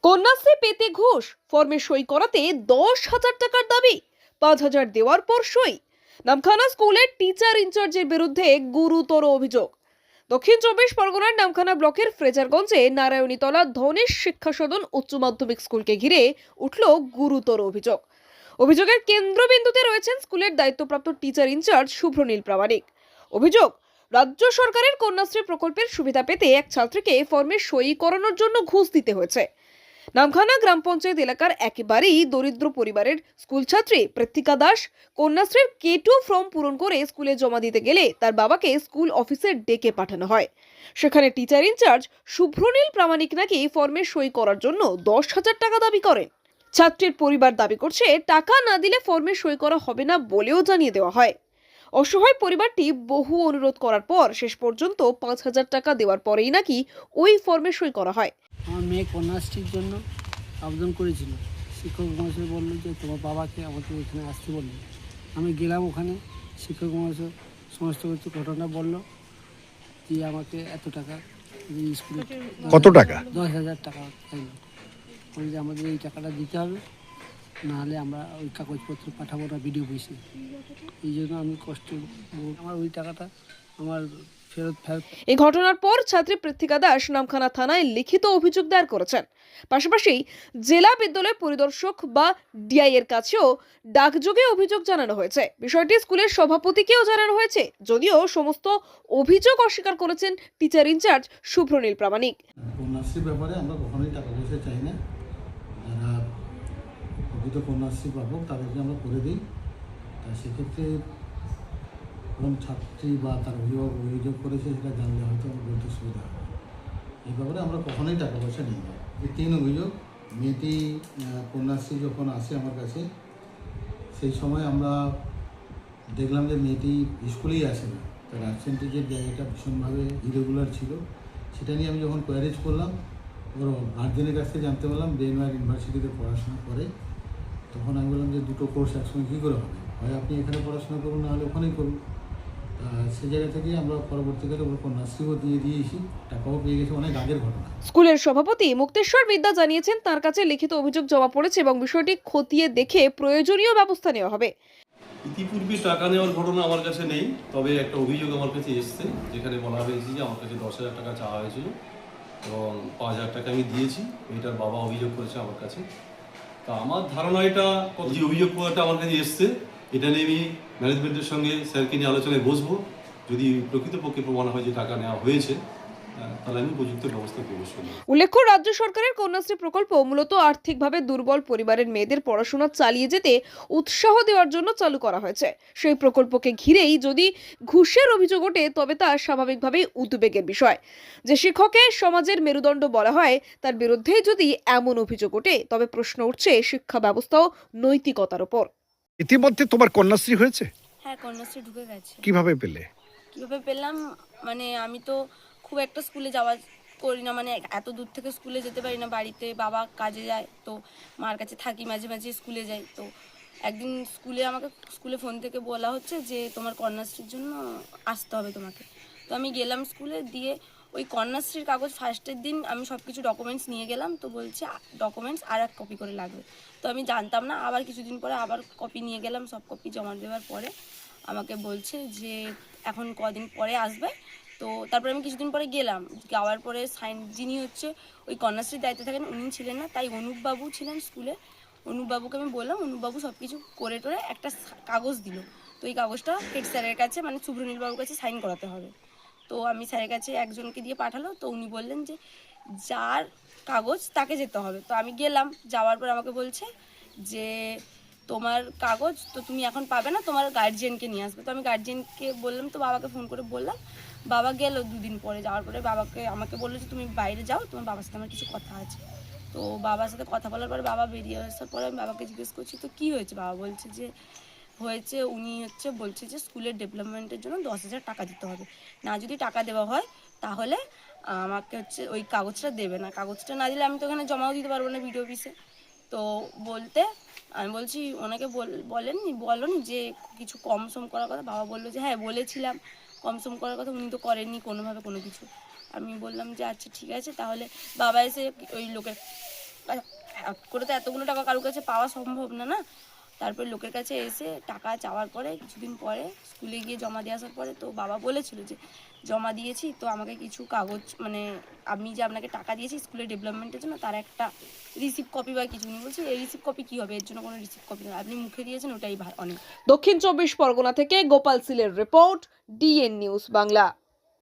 কন্যাশ্রী পেতে ঘুষ, ফর্মে সই করাতে 10,000 টাকার দাবি, 5,000 দেওয়ার পর সই। নামখানা স্কুলের টিচার ইনচার্জের বিরুদ্ধে গুরুতর অভিযোগ। দক্ষিণ চব্বিশ পরগনার নামখানা ব্লকের ফ্রেজারগঞ্জে নারায়ণীতলা ধনেশ শিক্ষা সদন উচ্চ মাধ্যমিক স্কুলকে ঘিরে উঠল গুরুতর অভিযোগ। অভিযোগের কেন্দ্রবিন্দুতে রয়েছেন স্কুলের দায়িত্বপ্রাপ্ত টিচার ইনচার্জ শুভ্রনীল প্রামাণিক। অভিযোগ, রাজ্য সরকারের কন্যাশ্রী প্রকল্পের সুবিধা পেতে এক ছাত্রীকে ফর্মে সই করানোর জন্য ঘুষ দিতে হয়েছে। নামখানা গ্রাম পঞ্চায়েত এলাকার একেবারেই দরিদ্র পরিবারের স্কুল ছাত্রী পৃথিকা দাস কন্যাশ্রীর K2 ফর্ম পূরণ করে স্কুলে জমা দিতে গেলে তার বাবাকে স্কুল অফিসে ডেকে পাঠানো হয়। সেখানে টিচার ইনচার্জ শুভ্রনীল প্রামাণিক নাকি ফর্মে সই করার জন্য 10,000 টাকা দাবি করেন। ছাত্রীর পরিবার দাবি করছে টাকা না দিলে ফর্মে সই করা হবে না বলেও জানিয়ে দেওয়া হয়। অসহায় পরিবারটি বহু অনুরোধ করার পর শেষ পর্যন্ত 5,000 টাকা দেওয়ার পরেই নাকি ওই ফর্মে সই করা হয়। আমার মেয়ে কন্যাশ্রীর জন্য আবেদন করেছিল। শিক্ষক মহাশয় বললো যে তোমার বাবাকে আমাকে এখানে আসতে বললো। আমি গেলাম, ওখানে শিক্ষক মহাশয় সমস্ত কিছু ঘটনা বললো যে আমাকে এত টাকা স্কুলে কত টাকা? 10,000 টাকা চাইলো। বলি যে আমাদের এই টাকাটা দিতে হবে, নাহলে আমরা ওই কাগজপত্র পাঠাবো না বিডিও অফিসে। এই জন্য আমি কষ্ট, আমার ওই টাকাটা আমার ফেরত। এই ঘটনার পর ছাত্রী পৃথিকা দাস নামখানা থানায় লিখিত অভিযোগ দায়ের করেছেন। পাশাপাশি জেলা বিদ্যালয় পরিদর্শক বা ডিআই এর কাছেও ডাকযোগে অভিযোগ জানানো হয়েছে। বিষয়টি স্কুলের সভাপতিকেও জানানো হয়েছে, যদিও সমস্ত অভিযোগ অস্বীকার করেছেন টিচার ইনচার্জ শুভ্রনীল প্রামাণিক। কন্যাশ্রীর ব্যাপারে আমরা কখনোই টাকা পয়সা চাই না। যারা প্রকৃত কন্যাশ্রী পাবক তাদেরকে আমরা করে দিই। তা সেক্ষেত্রে কোন ছাত্রী বা তার অভিযোগ করেছে সেটা জানলে হয়তো আমার বলতে সুবিধা হবে। এই ব্যাপারে আমরা কখনোই টাকা পয়সা নিই না। এই 3 অভিযোগ। মেয়েটি কন্যাশ্রী যখন আসে আমার কাছে, সেই সময় আমরা দেখলাম যে মেয়েটি স্কুলেই আসে না, তার অ্যাবসেন্টেজের জায়গাটা ভীষণভাবে ইরেগুলার ছিল। সেটা নিয়ে আমি যখন কোয়ারিজ করলাম, ওর গার্জেনের কাছ থেকে জানতে পারলাম ব্রেনওয়্যার ইউনিভার্সিটিতে পড়াশোনা করে। তখন আমি বললাম যে দুটো কোর্স একসঙ্গে কী করে হবে, হয় আপনি এখানে পড়াশোনা করুন, নাহলে ওখানেই করুন। সে জায়গা থেকে আমরা পরবর্তীকালে ওর কন্যাশ্রীও দিয়ে দিয়েছি, টাকাও পেয়ে গেছে। অনেক আগের ঘটনা। স্কুলের সভাপতি মুক্তেশ্বর বিদ্যা জানিয়েছেন তার কাছে লিখিত অভিযোগ জমা পড়েছে এবং বিষয়টি খতিয়ে দেখে প্রয়োজনীয় ব্যবস্থা নেওয়া হবে। ইতিপূর্বে টাকা নেওয়ার ঘটনা আমার কাছে নেই, তবে একটা অভিযোগ আমার কাছে এসছে, যেখানে বলা হয়েছে যে আমার কাছে 10,000 টাকা চাওয়া হয়েছিল এবং 5,000 টাকা আমি দিয়েছি। মেয়েটার বাবা অভিযোগ করেছে আমার কাছে। তা আমার ধারণা এটা যে অভিযোগ করাটা আমার কাছে এসছে, এটা নিয়ে আমি ম্যানেজমেন্টের সঙ্গে স্যারকে নিয়ে আলোচনায় বসবো। যদি প্রকৃতপক্ষে প্রমাণ হয় যে টাকা নেওয়া হয়েছে, তাহলে আমি উপযুক্ত ব্যবস্থা করব। উল্লেখ্য, রাজ্য সরকারের কন্যাশ্রী প্রকল্প মূলত আর্থিকভাবে দুর্বল পরিবারের মেয়েদের পড়াশোনা চালিয়ে যেতে উৎসাহ দেওয়ার জন্য চালু করা হয়েছে। সেই প্রকল্পকে ঘিরেই যদি ঘুষের অভিযোগ ওঠে তবে তা স্বাভাবিকভাবেই উদ্বেগের বিষয়। যে শিক্ষককে সমাজের মেরুদণ্ড বলা হয় তার বিরুদ্ধে যদি এমন অভিযোগ ওঠে তবে প্রশ্ন উঠছে শিক্ষা ব্যবস্থা ও নৈতিকতার উপর। ইতিমধ্যে তোমার কন্যাশ্রী হয়েছে? হ্যাঁ, কন্যাশ্রী ঢুকে গেছে। কিভাবে পেলে? কিভাবে পেলাম মানে আমি তো খুব একটা স্কুলে যাওয়া করি না, মানে এত দূর থেকে স্কুলে যেতে পারি না। বাড়িতে বাবা কাজে যায়, তো মার কাছে থাকি, মাঝে মাঝে স্কুলে যাই। তো একদিন আমাকে স্কুলে ফোন থেকে বলা হচ্ছে যে তোমার কন্যাশ্রীর জন্য আসতে হবে তোমাকে। তো আমি গেলাম স্কুলে, দিয়ে ওই কন্যাশ্রীর কাগজ ফার্স্টের দিন আমি সব কিছু ডকুমেন্টস নিয়ে গেলাম। তো বলছে ডকুমেন্টস আর 1 কপি করে লাগবে। তো আমি জানতাম না। আবার কিছুদিন পরে আবার কপি নিয়ে গেলাম। সব কপি জমা দেওয়ার পরে আমাকে বলছে যে এখন কদিন পরে আসবে। তো তারপরে আমি কিছুদিন পরে গেলাম, যাওয়ার পরে যিনি হচ্ছে ওই কন্যাশ্রীর দায়িত্বে থাকেন উনি ছিলেন না, তাই অনুপবাবু ছিলেন স্কুলে। অনুপবাবুকে আমি বললাম, অনুপবাবু সব কিছু করে টোরে একটা কাগজ দিল। তো এই কাগজটা হেড স্যারের কাছে মানে শুভ্রনীল বাবুর কাছে সাইন করাতে হবে। তো আমি স্যারের কাছে একজনকে দিয়ে পাঠালো। তো উনি বললেন যে যার কাগজ তাকে যেতে হবে। তো আমি গেলাম, যাওয়ার পর আমাকে বলছে যে তোমার কাগজ তো তুমি এখন পাবে না, তোমার গার্জিয়ানকে নিয়ে আসবে। তো আমি গার্জিয়ানকে বললাম, তো বাবাকে ফোন করে বললাম। বাবা গেল 2 দিন পরে। যাওয়ার পরে আমাকে বললো যে তুমি বাইরে যাও, তোমার বাবার সাথে আমার কিছু কথা আছে। তো বাবার সাথে কথা বলার পরে বাবা বেরিয়ে আসার পরে আমি বাবাকে জিজ্ঞেস করছি তো কী হয়েছে। বাবা বলছে যে হয়েছে, উনি বলছে যে স্কুলের ডেভেলপমেন্টের জন্য 10,000 টাকা দিতে হবে। না যদি টাকা দেওয়া হয় তাহলে আমাকে ওই কাগজটা দেবে না। কাগজটা না দিলে আমি তো ওখানে জমাও দিতে পারবো না বিডিও অফিসে। তো বলতে আমি বলছি ওনাকে বলোনি যে কিছু কম সম করার কথা। বাবা বললো যে হ্যাঁ বলেছিলাম কম সম করার কথা, উনি তো করেননি কোনোভাবে কোনো কিছু। আমি বললাম যে আচ্ছা ঠিক আছে। তাহলে বাবা এসে ওই লোকের হট করে তো এতগুলো টাকা কারোর কাছে পাওয়া সম্ভব না না। তারপরে লোকের কাছে এসে টাকা চাওয়ার পরে কিছুদিন পরে স্কুলে গিয়ে জমা দিয়ে আসার পরে তো বাবা বলেছিল যে জমা দিয়েছি, তো আমাকে কিছু কাগজ মানে আমি যে আপনাকে টাকা দিয়েছি স্কুলের ডেভেলপমেন্টের জন্য তার একটা রিসিপ্ট কপি বা কিছু উনি বলছি এই রিসিপ্ট কপি কী হবে, এর জন্য কোনো রিসিপ্ট কপি নয়, আপনি মুখে দিয়েছেন ওটাই অনেক। দক্ষিণ 24 পরগনা থেকে গোপাল সিলের রিপোর্ট, ডিএন নিউজ বাংলা।